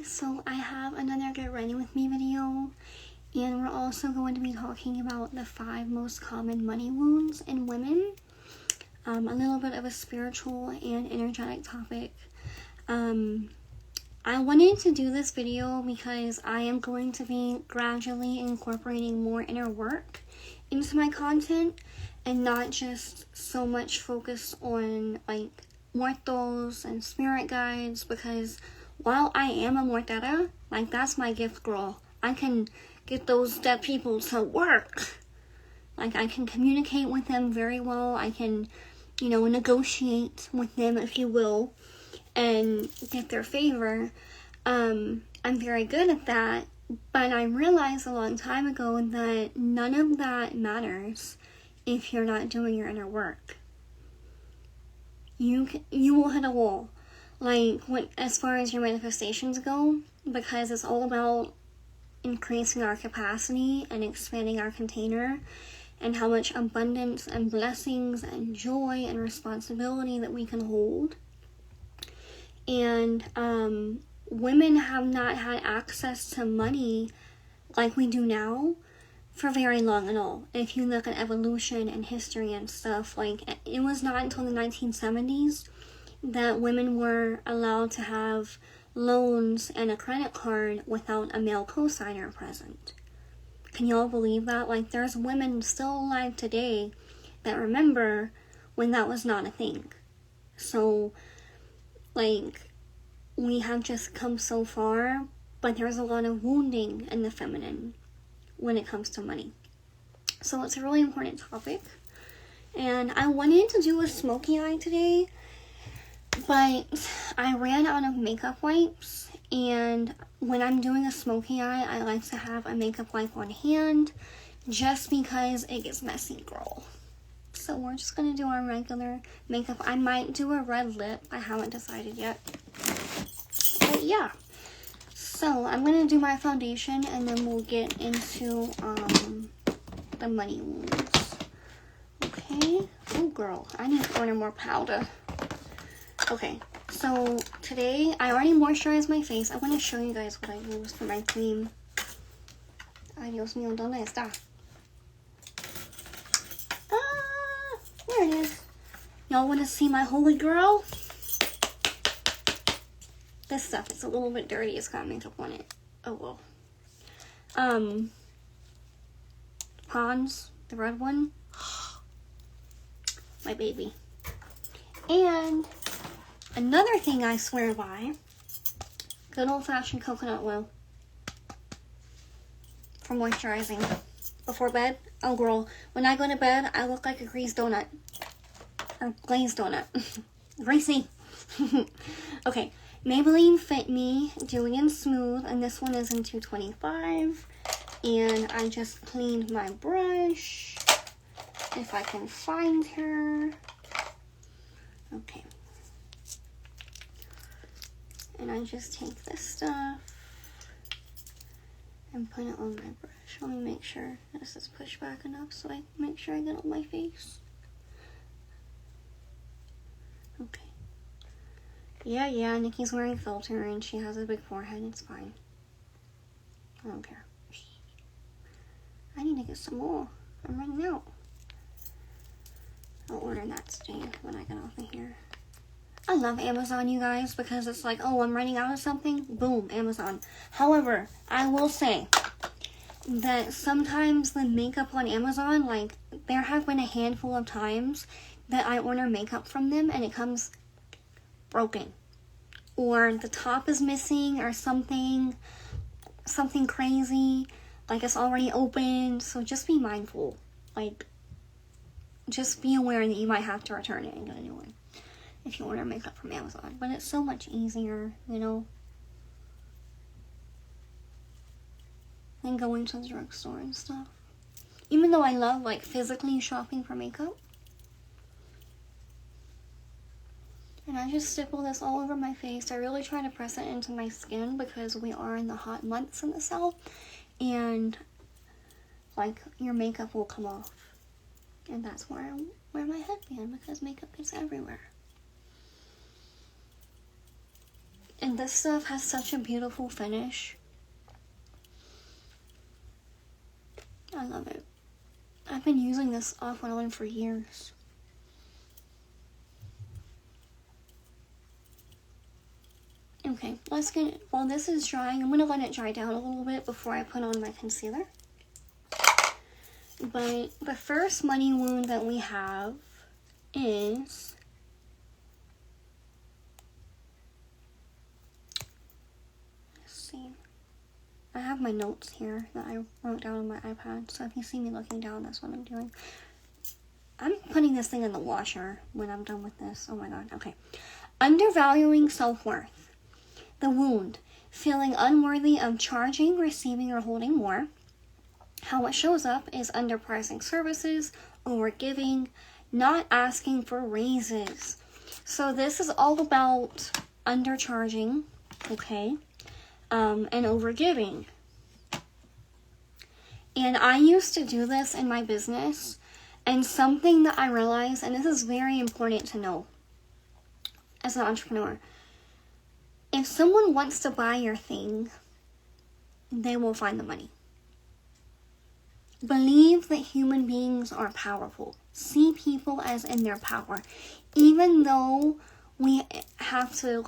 So I have another Get Ready With Me video, and we're also going to be talking about the 5 most common money wounds in women. A little bit of a spiritual and energetic topic. I wanted to do this video because I am going to be gradually incorporating more inner work into my content and not just so much focus on like muertos and spirit guides, because while I am a muertera, like that's my gift, girl. I can get those dead people to work. Like I can communicate with them very well. I can, negotiate with them, if you will, and get their favor. I'm very good at that, but I realized a long time ago that none of that matters if you're not doing your inner work. You will hit a wall, like as far as your manifestations go, because it's all about increasing our capacity and expanding our container, and how much abundance and blessings and joy and responsibility that we can hold. And women have not had access to money like we do now for very long at all. If you look at evolution and history and stuff, like it was not until the 1970s that women were allowed to have loans and a credit card without a male cosigner present. Can y'all believe that? Like there's women still alive today that remember when that was not a thing. So like we have just come so far, but there's a lot of wounding in the feminine when it comes to money. So it's a really important topic. And I wanted to do a smoky eye today, but I ran out of makeup wipes. And when I'm doing a smoky eye, I like to have a makeup wipe on hand just because it gets messy, girl. So we're just going to do our regular makeup. I might do a red lip. I haven't decided yet. But yeah. So I'm going to do my foundation and then we'll get into the money wounds. Okay. Oh, girl. I need to order more powder. Okay. So today, I already moisturized my face. I want to show you guys what I used for my cream. Ay, Dios mío, ¿dónde está? There it is. Y'all want to see my holy girl? This stuff is a little bit dirty. It's got makeup on it. Oh well. Pond's, the red one. My baby. And another thing I swear by, good old-fashioned coconut oil for moisturizing before bed. Oh, girl, when I go to bed, I look like a greased donut. Or glazed donut. Greasy. Okay, Maybelline Fit Me Dewy and Smooth, and this one is in 225. And I just cleaned my brush, if I can find her. Okay. And I just take this stuff and put it on my brush. Let me make sure this is pushed back enough so I make sure I get it on my face. Okay. Yeah, Nikki's wearing filter and she has a big forehead. It's fine. I don't care. I need to get some more. I'm running out. I'll order that today when I get off of here. I love Amazon, you guys, because it's like, oh, I'm running out of something. Boom, Amazon. However, I will say that sometimes the makeup on Amazon, like, there have been a handful of times that I order makeup from them and it comes broken. Or the top is missing or something crazy. Like, it's already open. So just be mindful. Like, just be aware that you might have to return it and get a new one if you order makeup from Amazon. But it's so much easier, than going to the drugstore and stuff. Even though I love, like, physically shopping for makeup. And I just stipple this all over my face. I really try to press it into my skin because we are in the hot months in the South. And, like, your makeup will come off. And that's why I wear my headband, because makeup gets everywhere. And this stuff has such a beautiful finish. I love it. I've been using this off and on for years. Okay, let's get, while this is drying, I'm going to let it dry down a little bit before I put on my concealer. But the first money wound that we have is I have my notes here that I wrote down on my iPad, so if you see me looking down, that's what I'm doing. I'm putting this thing in the washer when I'm done with this. Oh my god, okay. Undervaluing self-worth. The wound. Feeling unworthy of charging, receiving, or holding more. How it shows up is underpricing services, overgiving, not asking for raises. So this is all about undercharging, okay? And overgiving. And I used to do this in my business, and something that I realized, and this is very important to know as an entrepreneur, if someone wants to buy your thing, they will find the money. Believe that human beings are powerful. See people as in their power. Even though we have to,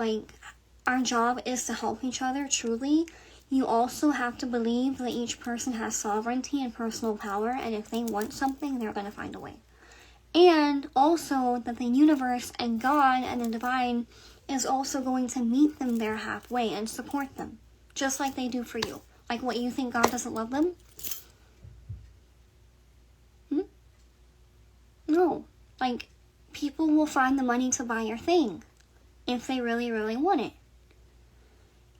our job is to help each other, truly, you also have to believe that each person has sovereignty and personal power, and if they want something, they're going to find a way. And also that the universe and God and the divine is also going to meet them there halfway and support them, just like they do for you. Like, what, you think God doesn't love them? No. People will find the money to buy your thing if they really, really want it.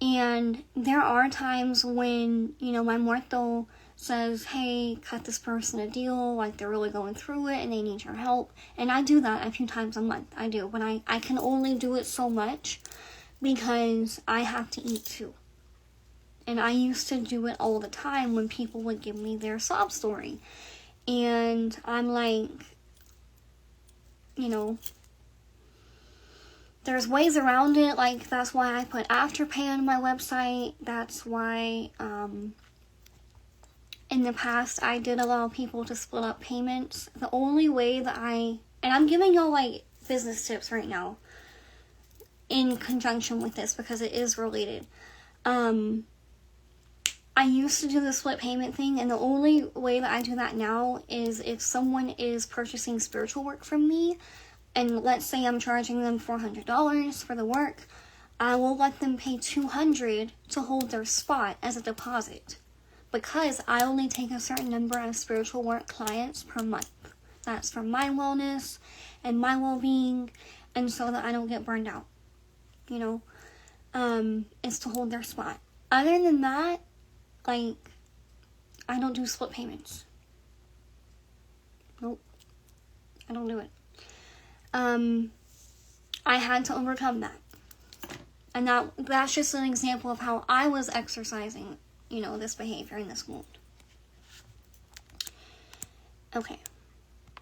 And there are times when, my muerto says, hey, cut this person a deal, they're really going through it and they need your help. And I do that a few times a month. I do. But I can only do it so much because I have to eat too. And I used to do it all the time when people would give me their sob story. And I'm like, there's ways around it. That's why I put Afterpay on my website. That's why, in the past, I did allow people to split up payments. The only way that and I'm giving y'all, business tips right now in conjunction with this because it is related. I used to do the split payment thing, and the only way that I do that now is if someone is purchasing spiritual work from me, and let's say I'm charging them $400 for the work, I will let them pay $200 to hold their spot as a deposit, because I only take a certain number of spiritual work clients per month. That's for my wellness and my well-being, and so that I don't get burned out, is to hold their spot. Other than that, I don't do split payments. Nope. I don't do it. I had to overcome that. And that's just an example of how I was exercising, this behavior and this wound. Okay.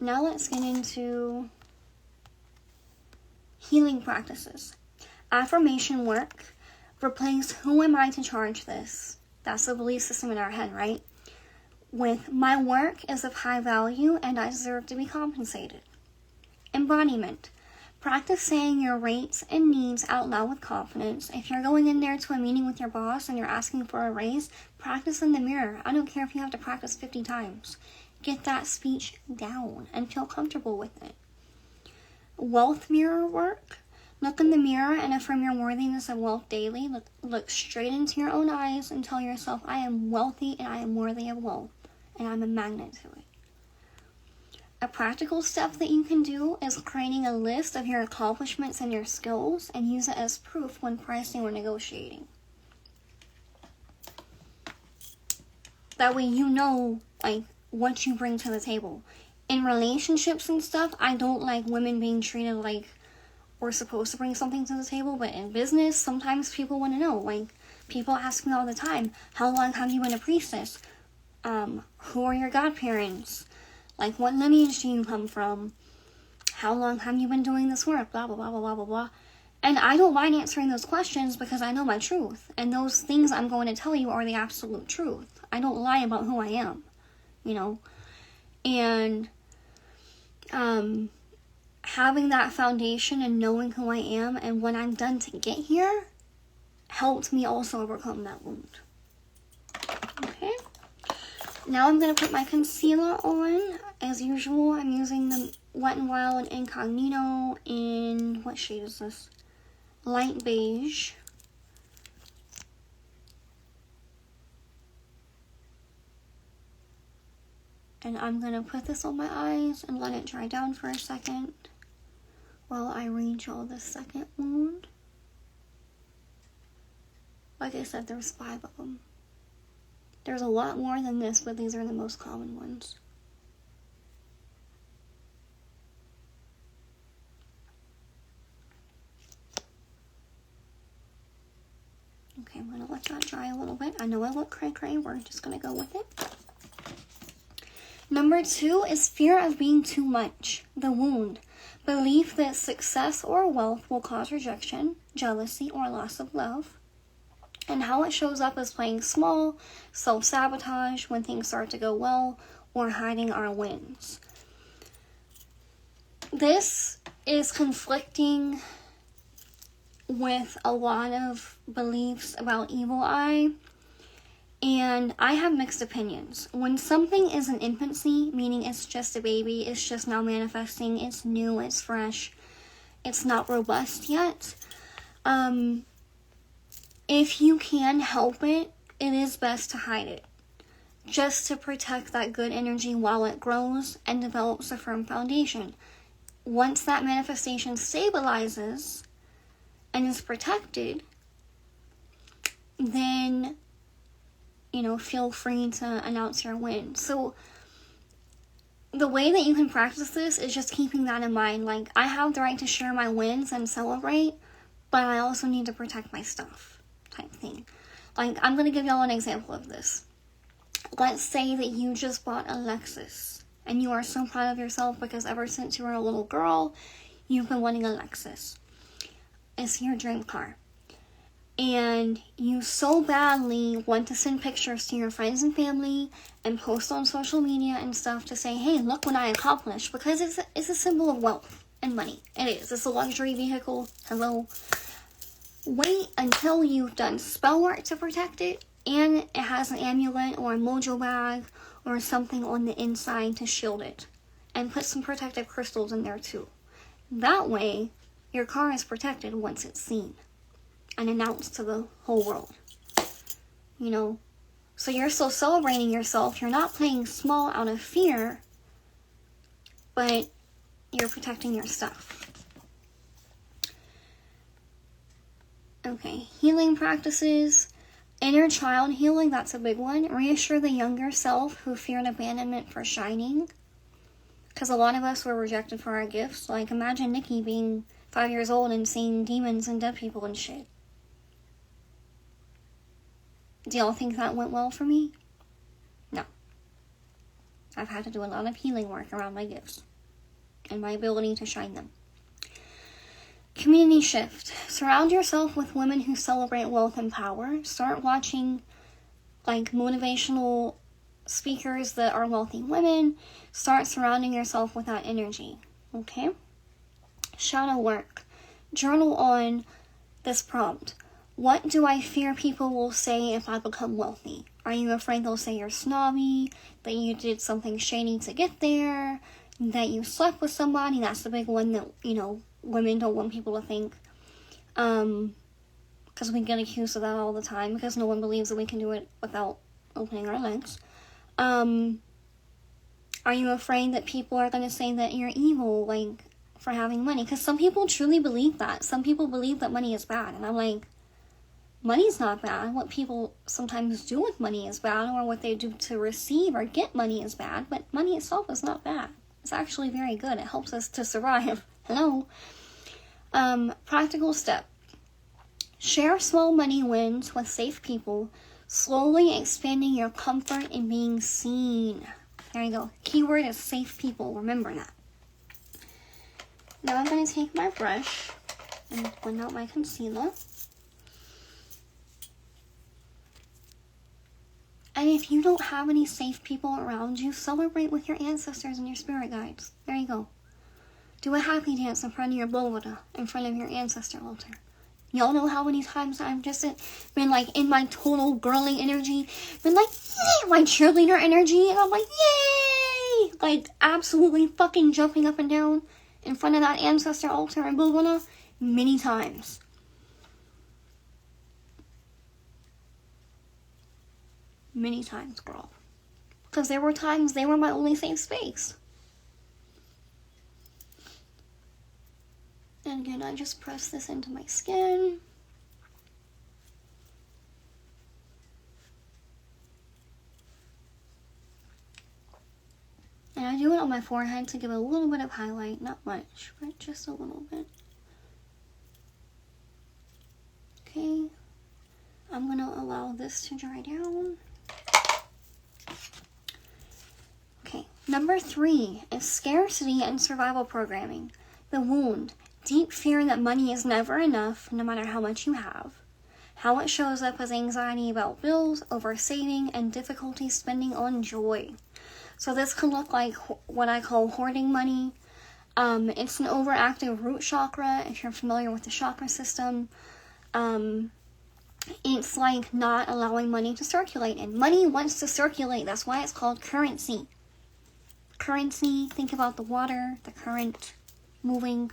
Now let's get into healing practices. Affirmation work. Replace who am I to charge this? That's the belief system in our head, right? With my work is of high value and I deserve to be compensated. Embodiment. Practice saying your rates and needs out loud with confidence. If you're going in there to a meeting with your boss and you're asking for a raise, practice in the mirror. I don't care if you have to practice 50 times. Get that speech down and feel comfortable with it. Wealth mirror work. Look in the mirror and affirm your worthiness of wealth daily. Look straight into your own eyes and tell yourself, I am wealthy and I am worthy of wealth. And I'm a magnet to it. A practical step that you can do is creating a list of your accomplishments and your skills and use it as proof when pricing or negotiating. That way what you bring to the table. In relationships and stuff, I don't like women being treated like we're supposed to bring something to the table, but in business, sometimes people want to know. People ask me all the time, how long have you been a priestess? Who are your godparents? What lineage do you come from? How long have you been doing this work? Blah, blah, blah, blah, blah, blah, blah. And I don't mind answering those questions because I know my truth. And those things I'm going to tell you are the absolute truth. I don't lie about who I am, you know. And having that foundation and knowing who I am and what I've done to get here helped me also overcome that wound. Okay. Now I'm going to put my concealer on. As usual, I'm using the Wet n Wild Incognito in, what shade is this? Light beige. And I'm going to put this on my eyes and let it dry down for a second while I re-gel the second wound. Like I said, there's 5 of them. There's a lot more than this, but these are the most common ones. Okay, I'm going to let that dry a little bit. I know I look cray-cray. We're just going to go with it. Number 2 is fear of being too much, the wound. Belief that success or wealth will cause rejection, jealousy, or loss of love. And how it shows up as playing small, self-sabotage when things start to go well, or hiding our wins. This is conflicting with a lot of beliefs about evil eye, and I have mixed opinions. When something is in infancy, meaning it's just a baby, it's just now manifesting, it's new, it's fresh, it's not robust yet, if you can help it, it is best to hide it, just to protect that good energy while it grows and develops a firm foundation. Once that manifestation stabilizes and is protected, then, you know, feel free to announce your win. So the way that you can practice this is just keeping that in mind. Like, I have the right to share my wins and celebrate, but I also need to protect my stuff, type thing. Like, I'm going to give y'all an example of this. Let's say that you just bought a Lexus, and you are so proud of yourself because ever since you were a little girl, you've been wanting a Lexus. It's your dream car. And you so badly want to send pictures to your friends and family and post on social media and stuff to say, hey, look what I accomplished, because it's a symbol of wealth and money. It is. It's a luxury vehicle. Hello. Wait until you've done spell work to protect it, and it has an amulet or a mojo bag or something on the inside to shield it. And put some protective crystals in there too. That way, your car is protected once it's seen and announced to the whole world. You know? So you're still celebrating yourself. You're not playing small out of fear, but you're protecting your stuff. Okay, healing practices. Inner child healing, that's a big one. Reassure the younger self who feared abandonment for shining. Because a lot of us were rejected for our gifts. Like, imagine Nikki being 5 years old and seeing demons and dead people and shit. Do y'all think that went well for me? No. I've had to do a lot of healing work around my gifts and my ability to shine them. Community shift. Surround yourself with women who celebrate wealth and power. Start watching like motivational speakers that are wealthy women. Start surrounding yourself with that energy. Okay? Shadow work. Journal on this prompt. What do I fear people will say if I become wealthy? Are you afraid they'll say you're snobby, that you did something shady to get there, that you slept with somebody? That's the big one that, you know, women don't want people to think. Because we get accused of that all the time, because no one believes that we can do it without opening our legs. Are you afraid that people are going to say that you're evil, like, for having money? Because some people truly believe that. Some people believe that money is bad. And I'm like, money's not bad. What people sometimes do with money is bad, or what they do to receive or get money is bad. But money itself is not bad. It's actually very good. It helps us to survive. Hello. Practical step. Share small money wins with safe people, slowly expanding your comfort in being seen. There you go. Keyword is safe people. Remember that. Now I'm going to take my brush and blend out my concealer. And if you don't have any safe people around you, celebrate with your ancestors and your spirit guides. There you go. Do a happy dance in front of your boda, in front of your ancestor altar. Y'all know how many times I've just been like in my total girly energy, been like, yay, my cheerleader energy, and I'm like, yay! Like, absolutely fucking jumping up and down in front of that ancestor altar and boda many times. Many times, girl. Because there were times they were my only safe space. And again, I just press this into my skin. And I do it on my forehead to give a little bit of highlight. Not much, but just a little bit. Okay. I'm going to allow this to dry down. Okay, number 3 is scarcity and survival programming. The wound, deep fear that money is never enough, no matter how much you have. How it shows up as anxiety about bills, over saving, and difficulty spending on joy. So this can look like what I call hoarding money. It's an overactive root chakra, if you're familiar with the chakra system. It's like not allowing money to circulate, and money wants to circulate. That's why it's called currency. Currency, think about the water, the current moving.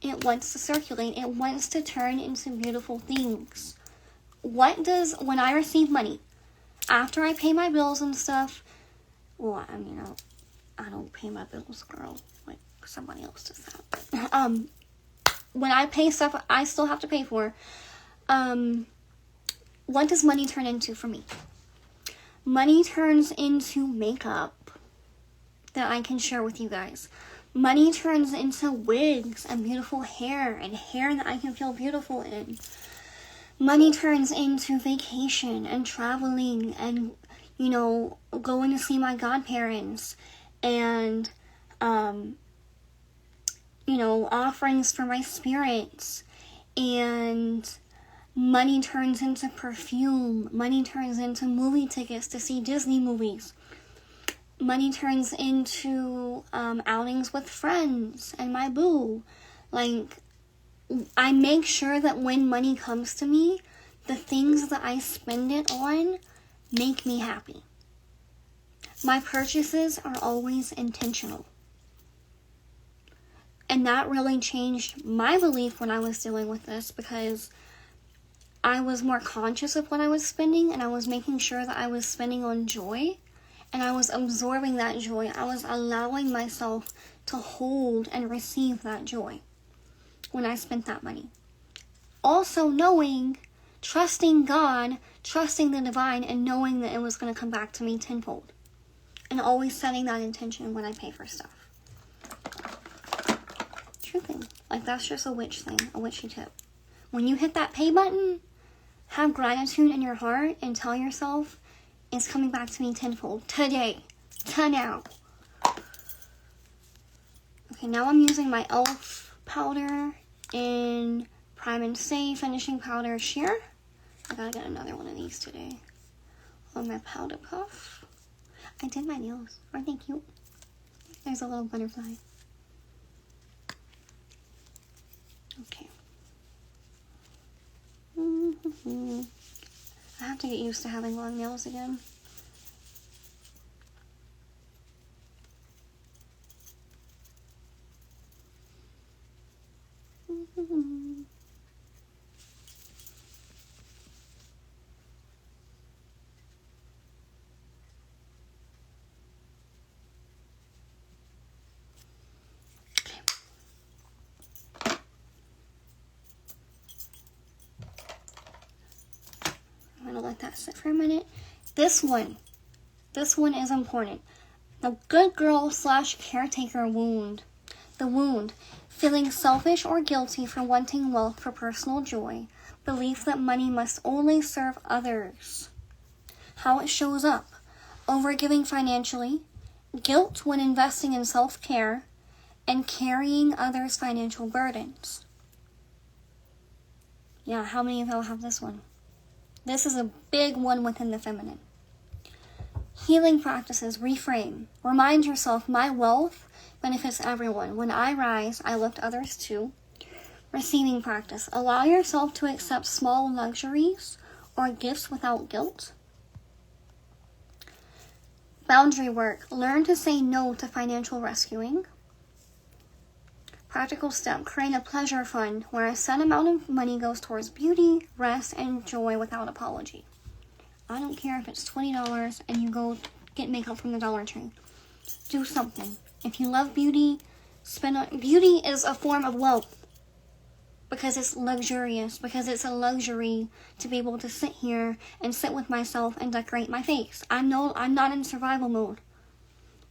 It wants to circulate. It wants to turn into beautiful things. When I receive money, after I pay my bills and stuff, well, I mean, I don't pay my bills, girl. Like, somebody else does that. When I pay stuff I still have to pay for, what does money turn into for me? Money turns into makeup that I can share with you guys. Money turns into wigs and beautiful hair, and hair that I can feel beautiful in. Money turns into vacation and traveling and, you know, going to see my godparents and, you know, offerings for my spirits. And money turns into perfume. Money turns into movie tickets to see Disney movies. Money turns into outings with friends and my boo. Like, I make sure that when money comes to me, the things that I spend it on make me happy. My purchases are always intentional. And that really changed my belief when I was dealing with this, because I was more conscious of what I was spending, and I was making sure that I was spending on joy, and I was absorbing that joy. I was allowing myself to hold and receive that joy when I spent that money. Also knowing, trusting God, trusting the divine, and knowing that it was going to come back to me tenfold. And always setting that intention when I pay for stuff. True thing. Like, that's just a witch thing, a witchy tip. When you hit that pay button, have gratitude in your heart and tell yourself, it's coming back to me tenfold. Today. To now. Okay, now I'm using my e.l.f. powder in Prime and Stay Finishing Powder Sheer. I gotta get another one of these today. On my powder puff. I did my nails. Aren't they cute? There's a little butterfly. Okay. I have to get used to having long nails again. I'm gonna let that sit for a minute. This one is important. The good girl / caretaker wound. The wound, feeling selfish or guilty for wanting wealth for personal joy. Belief that money must only serve others. How it shows up. Overgiving financially. Guilt when investing in self-care. And carrying others' financial burdens. Yeah, how many of y'all have this one? This is a big one within the feminine. Healing practices, reframe. Remind yourself, my wealth benefits everyone. When I rise, I lift others too. Receiving practice. Allow yourself to accept small luxuries or gifts without guilt. Boundary work. Learn to say no to financial rescuing. Practical step. Create a pleasure fund where a set amount of money goes towards beauty, rest, and joy without apology. I don't care if it's $20 and you go get makeup from the Dollar Tree. Do something. If you love beauty, spend on... Beauty is a form of wealth. Because it's luxurious. Because it's a luxury to be able to sit here and sit with myself and decorate my face. I'm not in survival mode.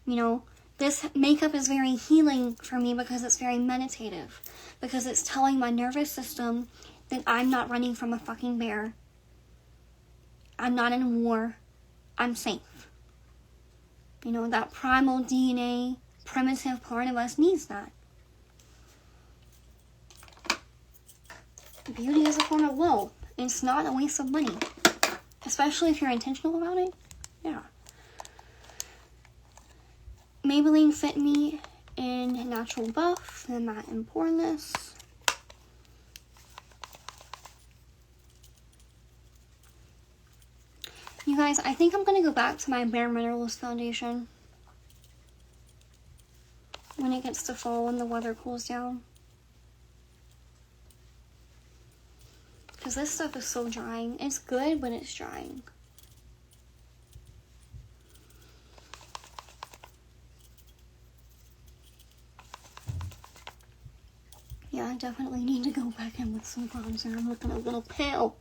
You know, this makeup is very healing for me because it's very meditative. Because it's telling my nervous system that I'm not running from a fucking bear. I'm not in war. I'm safe. You know, that primal DNA, primitive part of us needs that. Beauty is a form of wealth. It's not a waste of money. Especially if you're intentional about it. Yeah. Maybelline Fit Me in Natural Buff, the Matte and Poreless. You guys, I think I'm going to go back to my Bare Minerals foundation when it gets to fall and the weather cools down. Because this stuff is so drying. It's good, but it's drying. Yeah, I definitely need to go back in with some bronzer. I'm looking a little pale.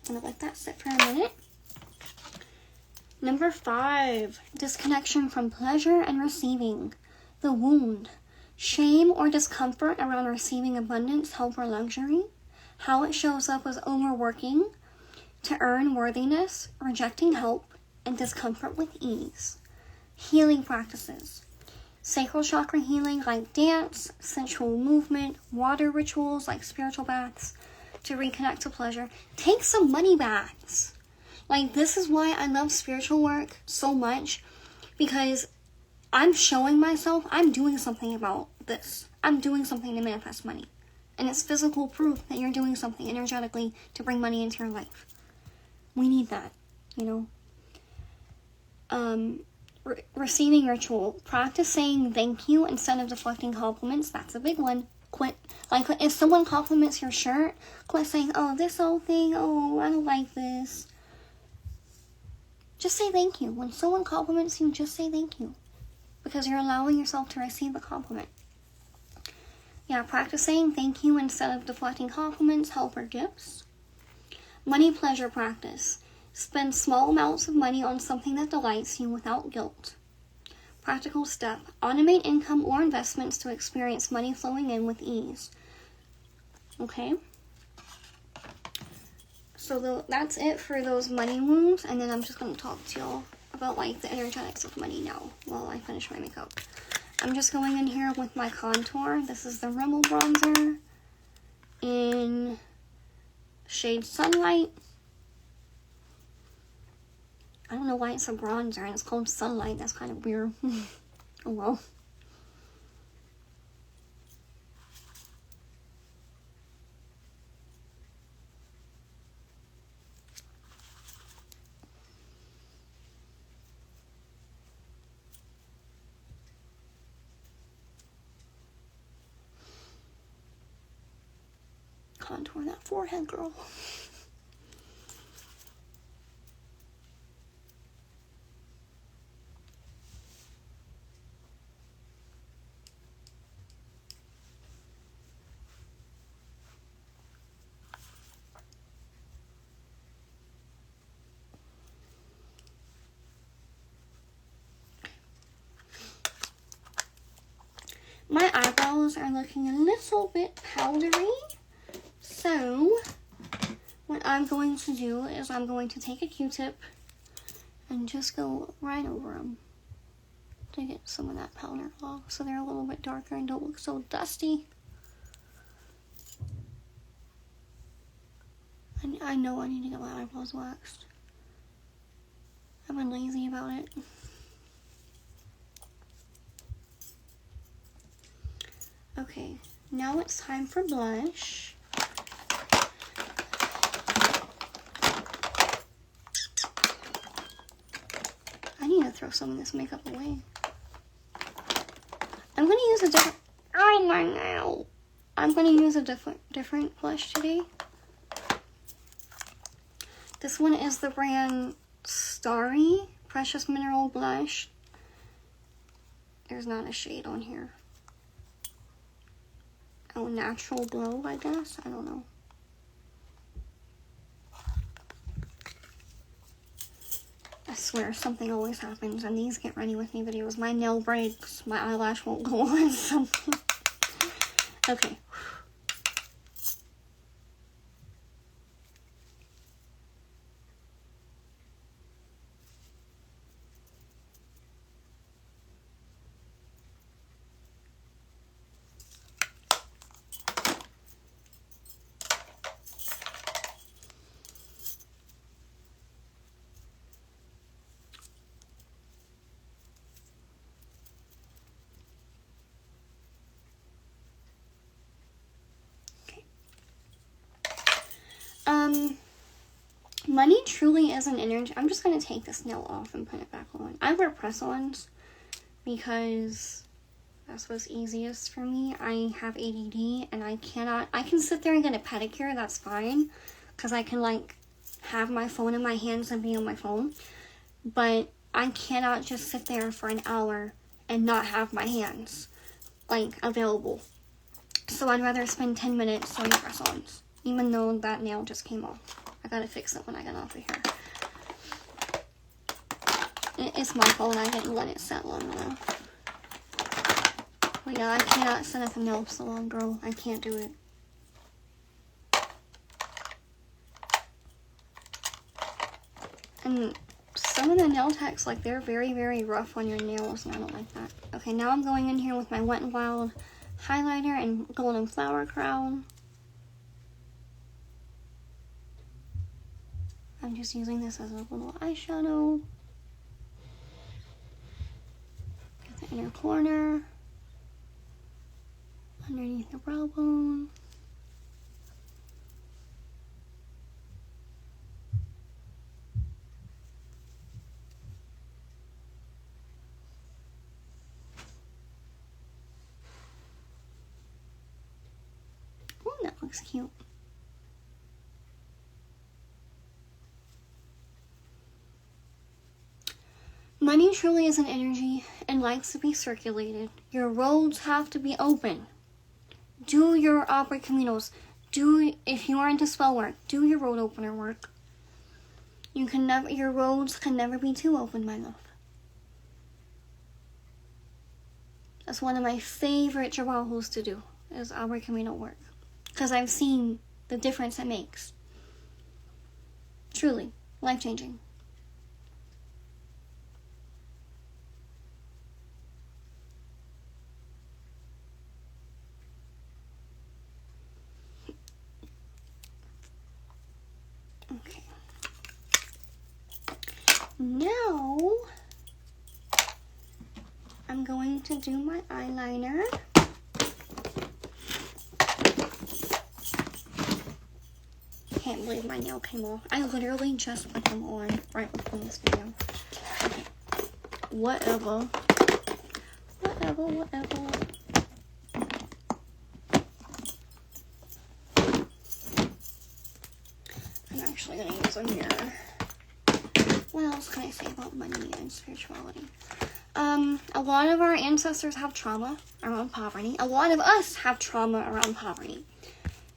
I'm gonna let that sit for a minute. Number 5, disconnection from pleasure and receiving. The wound. Shame or discomfort around receiving abundance, help, or luxury. How it shows up as overworking to earn worthiness, rejecting help, and discomfort with ease. Healing practices. Sacral chakra healing like dance, sensual movement, water rituals like spiritual baths to reconnect to pleasure. Take some money baths. Like, this is why I love spiritual work so much, because I'm showing myself I'm doing something about this. I'm doing something to manifest money. And it's physical proof that you're doing something energetically to bring money into your life. We need that, you know. Receiving ritual. Practice saying thank you instead of deflecting compliments. That's a big one. Quit. Like, if someone compliments your shirt, quit saying, oh, this old thing, oh, I don't like this. Just say thank you. When someone compliments you, just say thank you. Because you're allowing yourself to receive the compliment. Yeah, practice saying thank you instead of deflecting compliments, help, or gifts. Money pleasure practice. Spend small amounts of money on something that delights you without guilt. Practical step. Automate income or investments to experience money flowing in with ease. Okay? So that's it for those money wounds, and then I'm just going to talk to y'all about like the energetics of money now while I finish my makeup. I'm just going in here with my contour. This is the Rimmel bronzer in shade Sunlight. I don't know why it's a bronzer and it's called Sunlight. That's kind of weird. Oh well. Contour that forehead, girl. My eyebrows are looking a little bit powdery. So, what I'm going to do is I'm going to take a Q-tip and just go right over them to get some of that powder off so they're a little bit darker and don't look so dusty. I know I need to get my eyebrows waxed. I've been lazy about it. Okay, now it's time for blush. I need to throw some of this makeup away. I'm going to use a different... Oh my god! I'm going to use a different blush today. This one is the brand Starry Precious Mineral Blush. There's not a shade on here. Oh, Natural Glow, I guess. I don't know. I swear something always happens and these get ready with me videos. My nail breaks, my eyelash won't go on, something. Okay. Money truly is an energy. I'm just going to take this nail off and put it back on. I wear press-ons because that's what's easiest for me. I have ADD and I can sit there and get a pedicure, that's fine. Because I can like have my phone in my hands and be on my phone. But I cannot just sit there for an hour and not have my hands like available. So I'd rather spend 10 minutes doing press-ons. Even though that nail just came off. I gotta fix it when I get off of here. It's my fault I didn't let it set long enough. But yeah, I cannot sit at the nail salon, girl. I can't do it. And some of the nail techs, like, they're very, very rough on your nails, and I don't like that. Okay, now I'm going in here with my Wet n Wild highlighter and Golden Flower Crown. I'm just using this as a little eyeshadow. Get the inner corner. Underneath the brow bone. Oh, that looks cute. Money truly is an energy and likes to be circulated. Your roads have to be open. Do your opera caminos. If you are into spell work, do your road opener work. Your roads can never be too open, my love. That's one of my favorite trabajos to do, is opera camino work. Because I've seen the difference it makes. Truly, life-changing. Okay. Now, I'm going to do my eyeliner. Can't believe my nail came off. I literally just put them on right before this video. Okay. Whatever. I'm actually going to use a mirror. What else can I say about money and spirituality? A lot of our ancestors have trauma around poverty. A lot of us have trauma around poverty.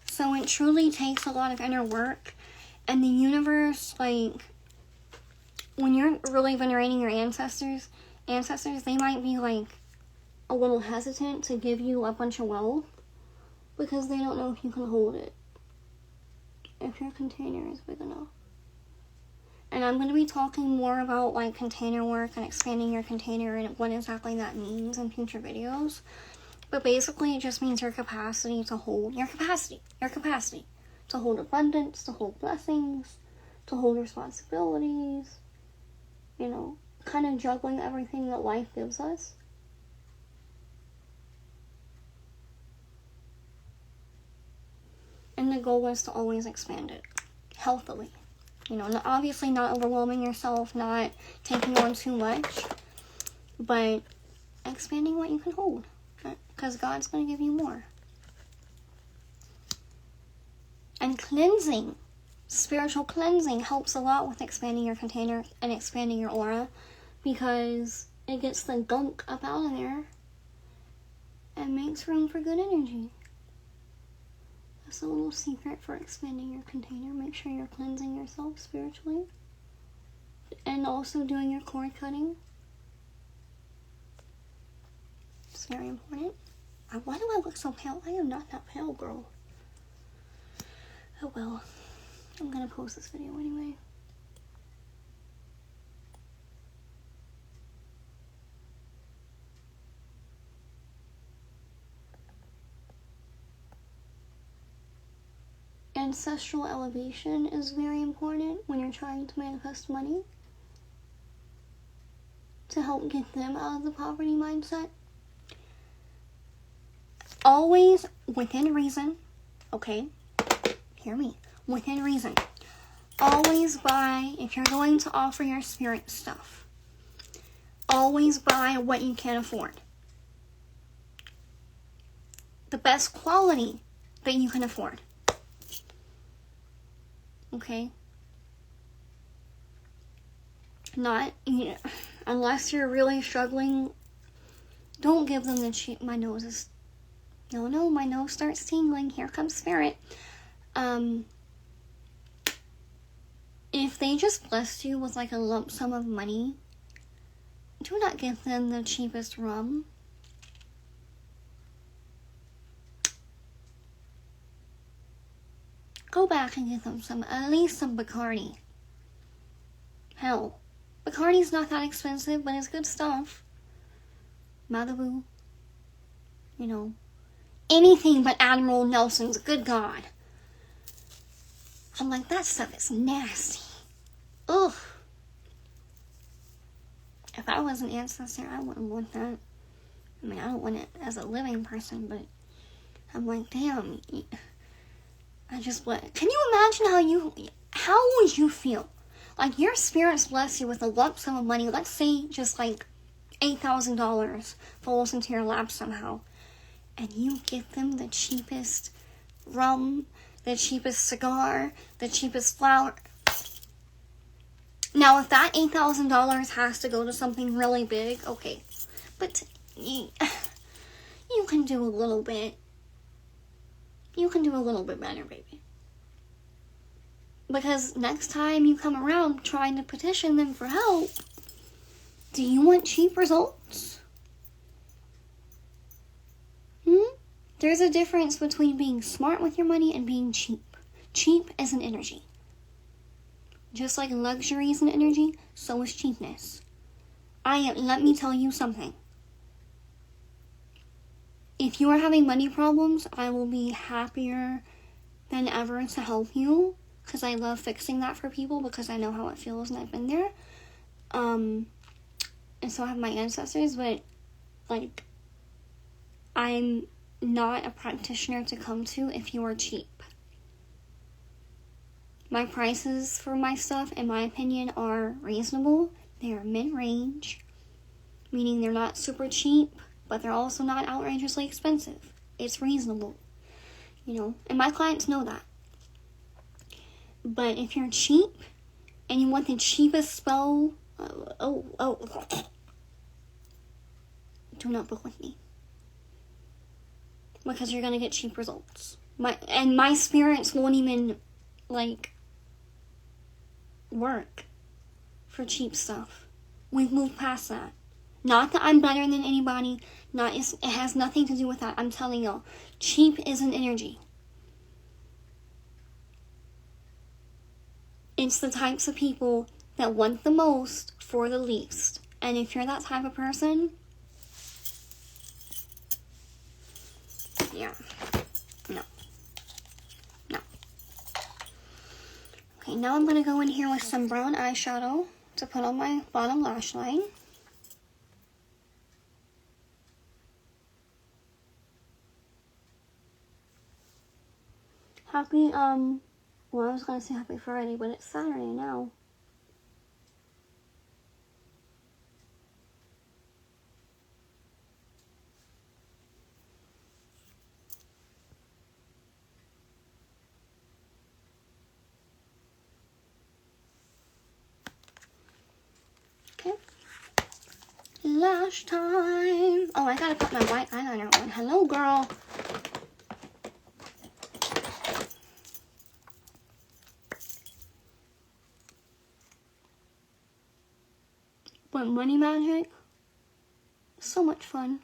So it truly takes a lot of inner work. And the universe, like, when you're really venerating your ancestors, they might be, like, a little hesitant to give you a bunch of wealth because they don't know if you can hold it. If your container is big enough. And I'm going to be talking more about like container work and expanding your container and what exactly that means in future videos. But basically, it just means your capacity to hold, your capacity to hold abundance, to hold blessings, to hold responsibilities, you know, kind of juggling everything that life gives us. And the goal is to always expand it healthily. You know, obviously not overwhelming yourself, not taking on too much, but expanding what you can hold. Because God's going to give you more. And cleansing, spiritual cleansing helps a lot with expanding your container and expanding your aura, because it gets the gunk up out of there and makes room for good energy. That's a little secret for expanding your container. Make sure you're cleansing yourself spiritually. And also doing your cord cutting. It's very important. Why do I look so pale? I am not that pale, girl. Oh well. I'm gonna post this video anyway. Ancestral elevation is very important when you're trying to manifest money, to help get them out of the poverty mindset. Always within reason, okay? Hear me. Within reason. Always buy, if you're going to offer your spirit stuff, always buy what you can afford. The best quality that you can afford. Okay? Not, unless you're really struggling, don't give them the cheap. My nose is, no, my nose starts tingling. Here comes spirit. If they just blessed you with like a lump sum of money, do not give them the cheapest rum. Go back and get them at least some Bacardi. Hell, Bacardi's not that expensive, but it's good stuff. Malibu. You know, anything but Admiral Nelson's, good God. I'm like, that stuff is nasty. Ugh. If I was an ancestor, I wouldn't want that. I mean, I don't want it as a living person, but I'm like, damn. I just want. Can you imagine how would you feel? Like, your spirits bless you with a lump sum of money. Let's say just like $8,000 falls into your lap somehow. And you give them the cheapest rum, the cheapest cigar, the cheapest flower. Now, if that $8,000 has to go to something really big, okay. But you can do a little bit. You can do a little bit better, baby. Because next time you come around trying to petition them for help, do you want cheap results? There's a difference between being smart with your money and being cheap. Cheap is an energy. Just like luxury is an energy, so is cheapness. Let me tell you something. If you are having money problems, I will be happier than ever to help you, because I love fixing that for people, because I know how it feels and I've been there. And so I have my ancestors, but like, I'm not a practitioner to come to if you are cheap. My prices for my stuff, in my opinion, are reasonable. They are mid-range, meaning they're not super cheap, but they're also not outrageously expensive. It's reasonable, and my clients know that. But if you're cheap and you want the cheapest spell, do not book with me, because you're gonna get cheap results. My spirits won't even work for cheap stuff. We've moved past that. Not that I'm better than anybody. It has nothing to do with that. I'm telling y'all, cheap is an energy. It's the types of people that want the most for the least. And if you're that type of person, yeah, no. Okay, now I'm going to go in here with some brown eyeshadow to put on my bottom lash line. Happy, well, I was going to say happy Friday, but it's Saturday now. Okay. Lash time. Oh, I gotta put my white eyeliner on. Hello, girl. But money magic, so much fun.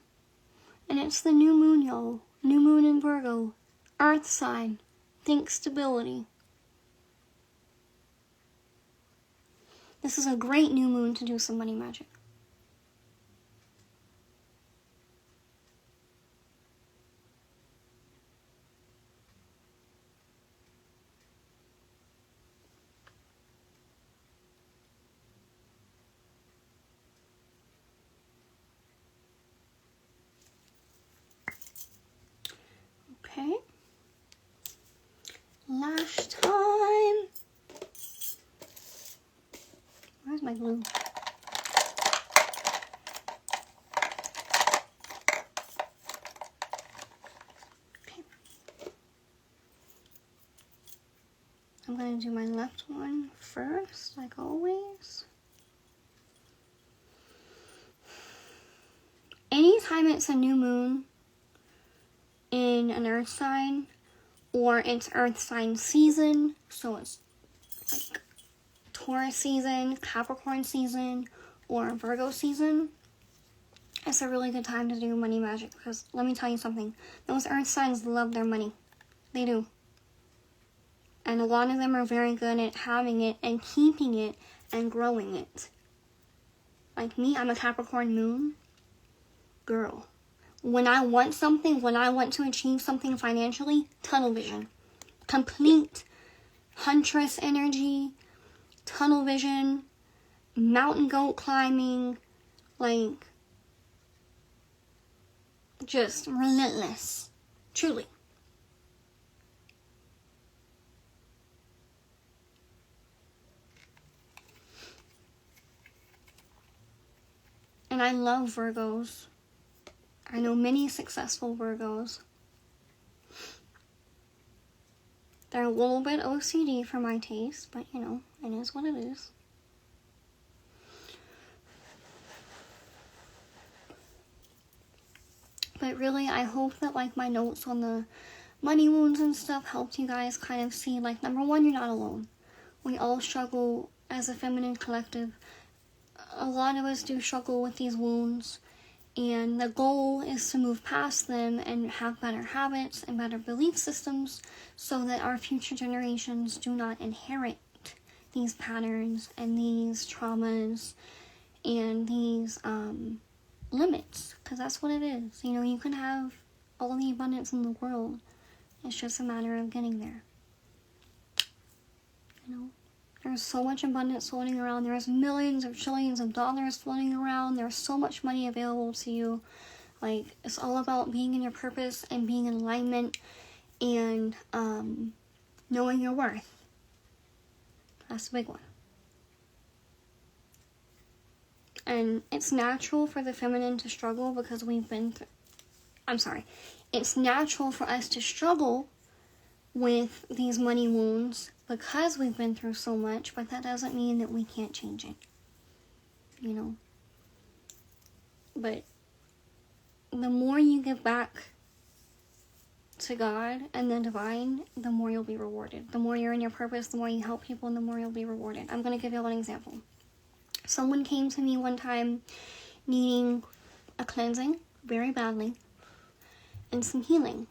And it's the new moon, y'all. New moon in Virgo. Earth sign. Think stability. This is a great new moon to do some money magic. Okay. Lash time. Where's my glue? Okay. I'm going to do my left one first, like always. Anytime it's a new moon in an earth sign, or it's earth sign season, so it's like Taurus season, Capricorn season, or Virgo season, it's a really good time to do money magic, because let me tell you something, those earth signs love their money. They do. And a lot of them are very good at having it and keeping it and growing it. Like me, I'm a Capricorn moon. Girl. When I want something, when I want to achieve something financially, tunnel vision. Complete huntress energy, tunnel vision, mountain goat climbing, like, just relentless. Truly. And I love Virgos. I know many successful Virgos. They're a little bit OCD for my taste, but you know, it is what it is. But really, I hope that like my notes on the money wounds and stuff helped you guys kind of see, like, number one, you're not alone. We all struggle as a feminine collective. A lot of us do struggle with these wounds. And the goal is to move past them and have better habits and better belief systems so that our future generations do not inherit these patterns and these traumas and these limits. Because that's what it is. You know, you can have all the abundance in the world. It's just a matter of getting there. You know? There's so much abundance floating around. There's millions or trillions of dollars floating around. There's so much money available to you. Like, it's all about being in your purpose and being in alignment and knowing your worth. That's the big one. And it's natural for the feminine to struggle because we've been through... It's natural for us to struggle with these money wounds because we've been through so much, but that doesn't mean that we can't change it. You know? But the more you give back to God and the divine, the more you'll be rewarded. The more you're in your purpose, the more you help people, and the more you'll be rewarded. I'm going to give you an example. Someone came to me one time needing a cleansing very badly and some healing.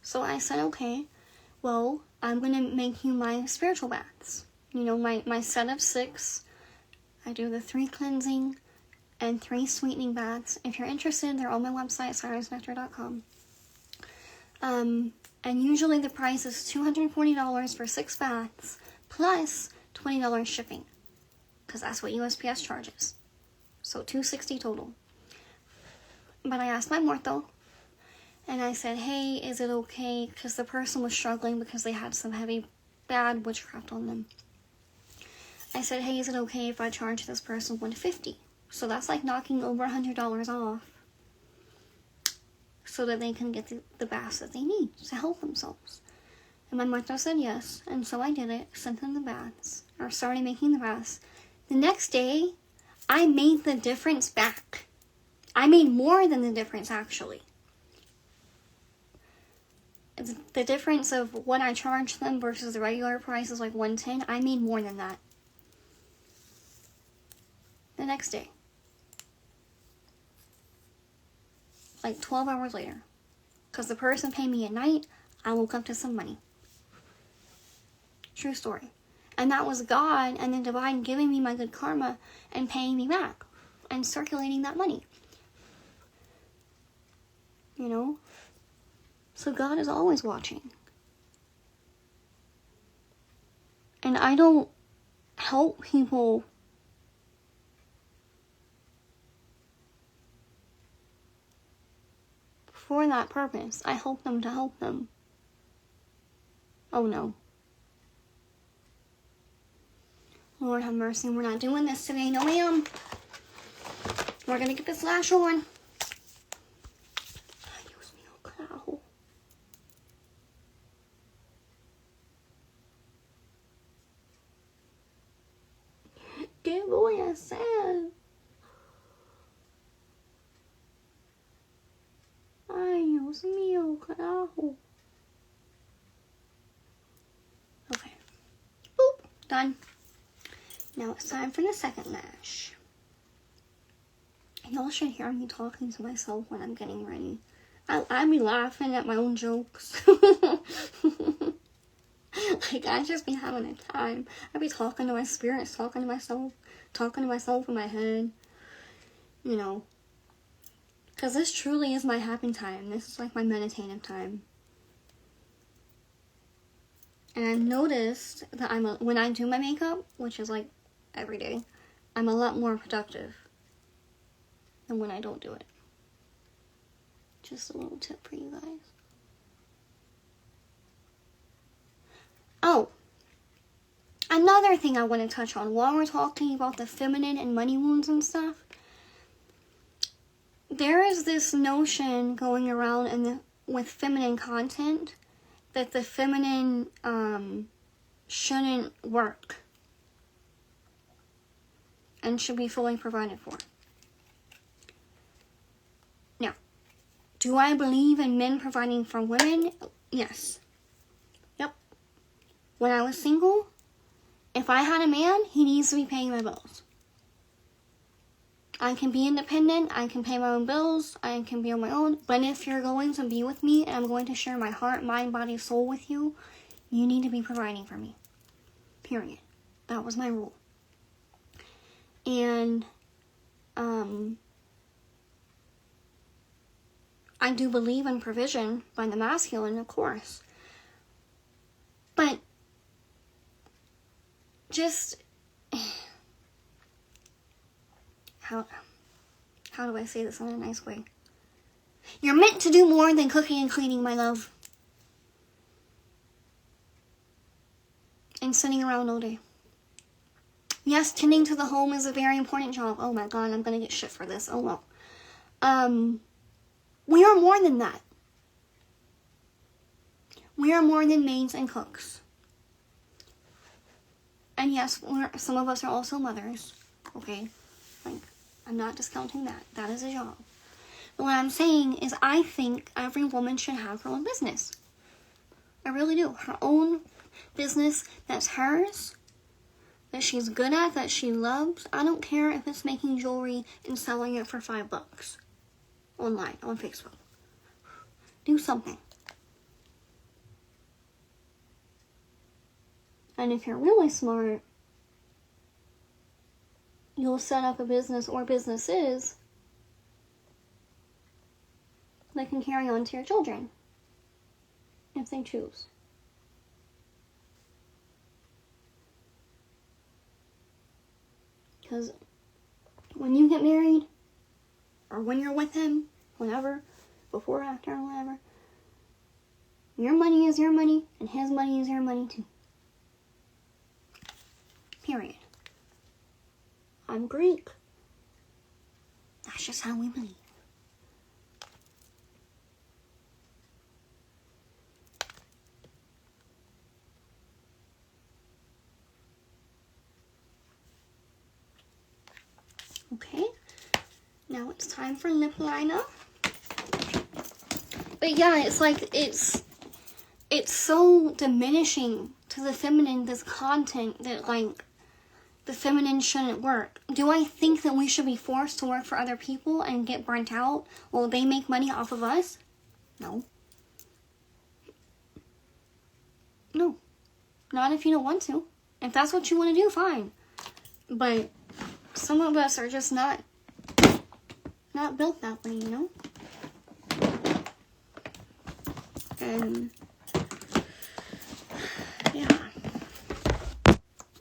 So I said, okay, well, I'm going to make you my spiritual baths. You know, my set of 6 I do the 3 cleansing and 3 sweetening baths. If you're interested, they're on my website, sirensnectar.com. And usually the price is $240 for 6 baths, plus $20 shipping, because that's what USPS charges. So $260 total. But I asked my mortal, and I said, hey, is it okay? Because the person was struggling because they had some heavy, bad witchcraft on them. I said, hey, is it okay if I charge this person $150? So that's like knocking over $100 off, so that they can get the baths that they need to help themselves. And my mother said yes, and so I did it, sent them the baths, or started making the baths. The next day, I made the difference back. I made more than the difference, actually. The difference of what I charged them versus the regular price is like $110. I made more than that the next day. Like 12 hours later. Because the person paid me at night, I woke up to some money. True story. And that was God and the divine giving me my good karma and paying me back and circulating that money. You know? So God is always watching. And I don't help people for that purpose. I help them to help them. Oh no. Lord have mercy, we're not doing this today. No ma'am. We're gonna get this lash on. Dios mío, carajo. ¿Qué voy a hacer? Ay, Dios mío, carajo. Okay. Boop. Done. Now it's time for the second lash. Y'all should hear me talking to myself when I'm getting ready. I be laughing at my own jokes. Like, I just be having a time. I be talking to my spirits, talking to myself in my head. You know. Because this truly is my happy time. This is like my meditative time. And I've noticed that when I do my makeup, which is like every day, I'm a lot more productive than when I don't do it. Just a little tip for you guys. Oh, another thing I want to touch on while we're talking about the feminine and money wounds and stuff. There is this notion going around with feminine content that the feminine shouldn't work and should be fully provided for. Now, do I believe in men providing for women? Yes. Yep. When I was single, if I had a man, he needs to be paying my bills. I can be independent, I can pay my own bills, I can be on my own, but if you're going to be with me and I'm going to share my heart, mind, body, soul with you, you need to be providing for me. Period. That was my rule. And, I do believe in provision by the masculine, of course. But, just... How do I say this in a nice way? You're meant to do more than cooking and cleaning, my love. And sitting around all day. Yes, tending to the home is a very important job. Oh my God, I'm gonna get shit for this. Oh well. We are more than that. We are more than maids and cooks. And yes, some of us are also mothers. Okay? Like, I'm not discounting that. That is a job. But what I'm saying is I think every woman should have her own business. I really do. Her own business that's hers, that she's good at, that she loves. I don't care if it's making jewelry and selling it for $5 online, on Facebook. Do something. And if you're really smart, you'll set up a business or businesses that can carry on to your children if they choose. Because when you get married, or when you're with him, whenever, before, after, or whatever, your money is your money, and his money is your money too. Period. I'm Greek. That's just how we believe. Okay, now it's time for lip liner. But yeah, it's like, it's so diminishing to the feminine, this content, that like, the feminine shouldn't work. Do I think that we should be forced to work for other people and get burnt out while they make money off of us? No. No. Not if you don't want to. If that's what you want to do, fine. But some of us are just not built that way, you know? And yeah.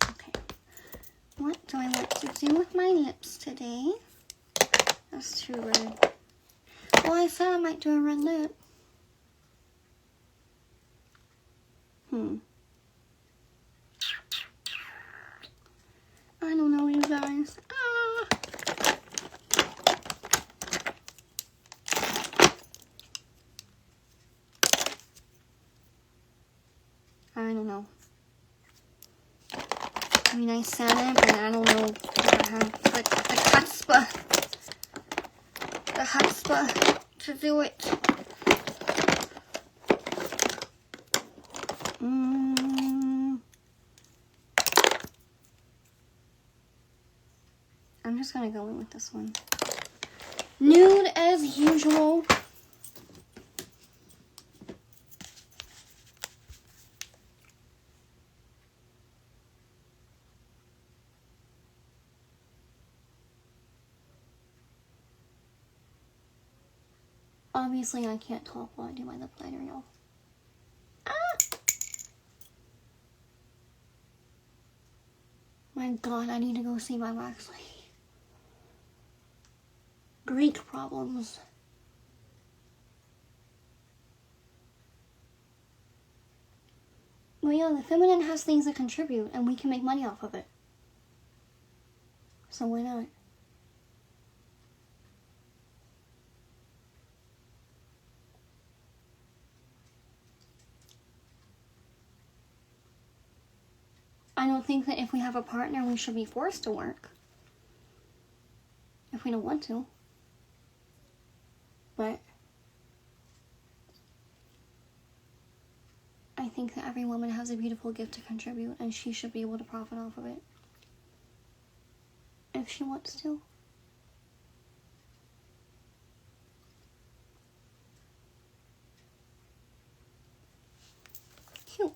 Okay. What do I want to do with my lips today? That's too red. Well, I said I might do a red lip. I don't know, you guys. I don't know. I mean, I said it, but I don't know if I have the chutzpah to do it. I'm just gonna go in with this one. Nude as usual. Obviously, I can't talk while I do my lip liner, y'all. My God, I need to go see my wax lady. Greek problems. Well, yeah, the feminine has things that contribute, and we can make money off of it. So why not? I don't think that if we have a partner, we should be forced to work. If we don't want to. But I think that every woman has a beautiful gift to contribute, and she should be able to profit off of it. If she wants to. Cute.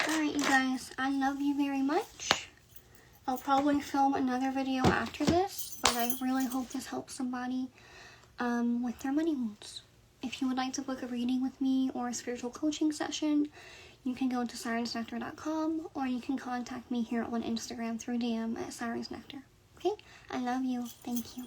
Alright, you guys, I love you very much. I'll probably film another video after this, but I really hope this helps somebody with their money wounds. If you would like to book a reading with me or a spiritual coaching session, you can go to sirensnectar.com, or you can contact me here on Instagram through DM at sirensnectar. Okay? I love you. Thank you.